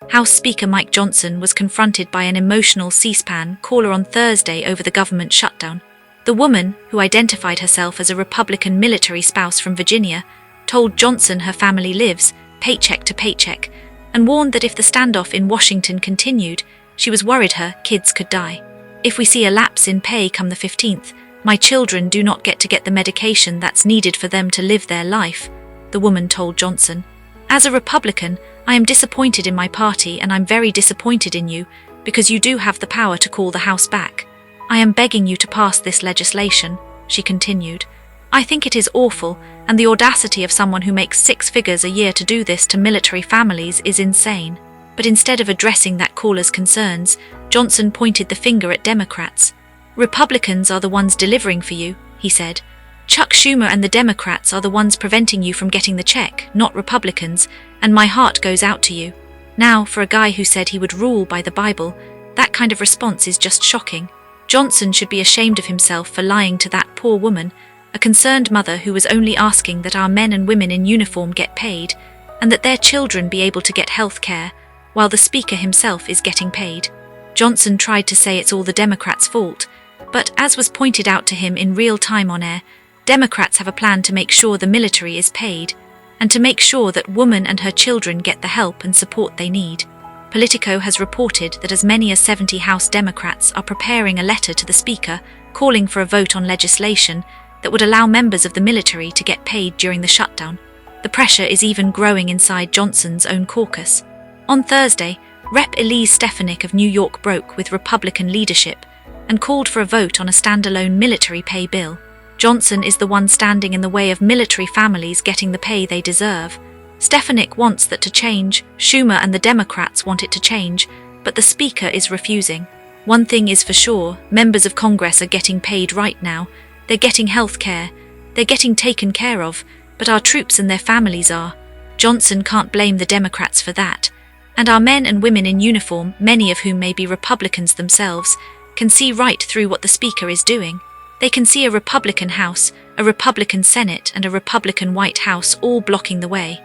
House Speaker Mike Johnson was confronted by an emotional C-SPAN caller on Thursday over the government shutdown. The woman, who identified herself as a Republican military spouse from Virginia, told Johnson her family lives paycheck to paycheck and warned that if the standoff in Washington continued, she was worried her kids could die. "If we see a lapse in pay come the 15th, my children do not get the medication that's needed for them to live their life," the woman told Johnson. "As a Republican, I am disappointed in my party and I'm very disappointed in you because you do have the power to call the House back. I am begging you to pass this legislation," she continued. "I think it is awful, and the audacity of someone who makes 6 figures a year to do this to military families is insane." But instead of addressing that caller's concerns, Johnson pointed the finger at Democrats. "Republicans are the ones delivering for you," he said. "Chuck Schumer and the Democrats are the ones preventing you from getting the check, not Republicans, and my heart goes out to you." Now, for a guy who said he would rule by the Bible, that kind of response is just shocking. Johnson should be ashamed of himself for lying to that poor woman, a concerned mother who was only asking that our men and women in uniform get paid, and that their children be able to get health care, while the speaker himself is getting paid. Johnson tried to say it's all the Democrats' fault, but as was pointed out to him in real time on air, Democrats have a plan to make sure the military is paid, and to make sure that woman and her children get the help and support they need. Politico has reported that as many as 70 House Democrats are preparing a letter to the Speaker calling for a vote on legislation that would allow members of the military to get paid during the shutdown. The pressure is even growing inside Johnson's own caucus. On Thursday, Rep. Elise Stefanik of New York broke with Republican leadership and called for a vote on a standalone military pay bill. Johnson is the one standing in the way of military families getting the pay they deserve. Stefanik wants that to change, Schumer and the Democrats want it to change, but the Speaker is refusing. One thing is for sure, members of Congress are getting paid right now. They're getting health care. They're getting taken care of, but our troops and their families are. Johnson can't blame the Democrats for that. And our men and women in uniform, many of whom may be Republicans themselves, can see right through what the Speaker is doing. They can see a Republican House, a Republican Senate, and a Republican White House all blocking the way.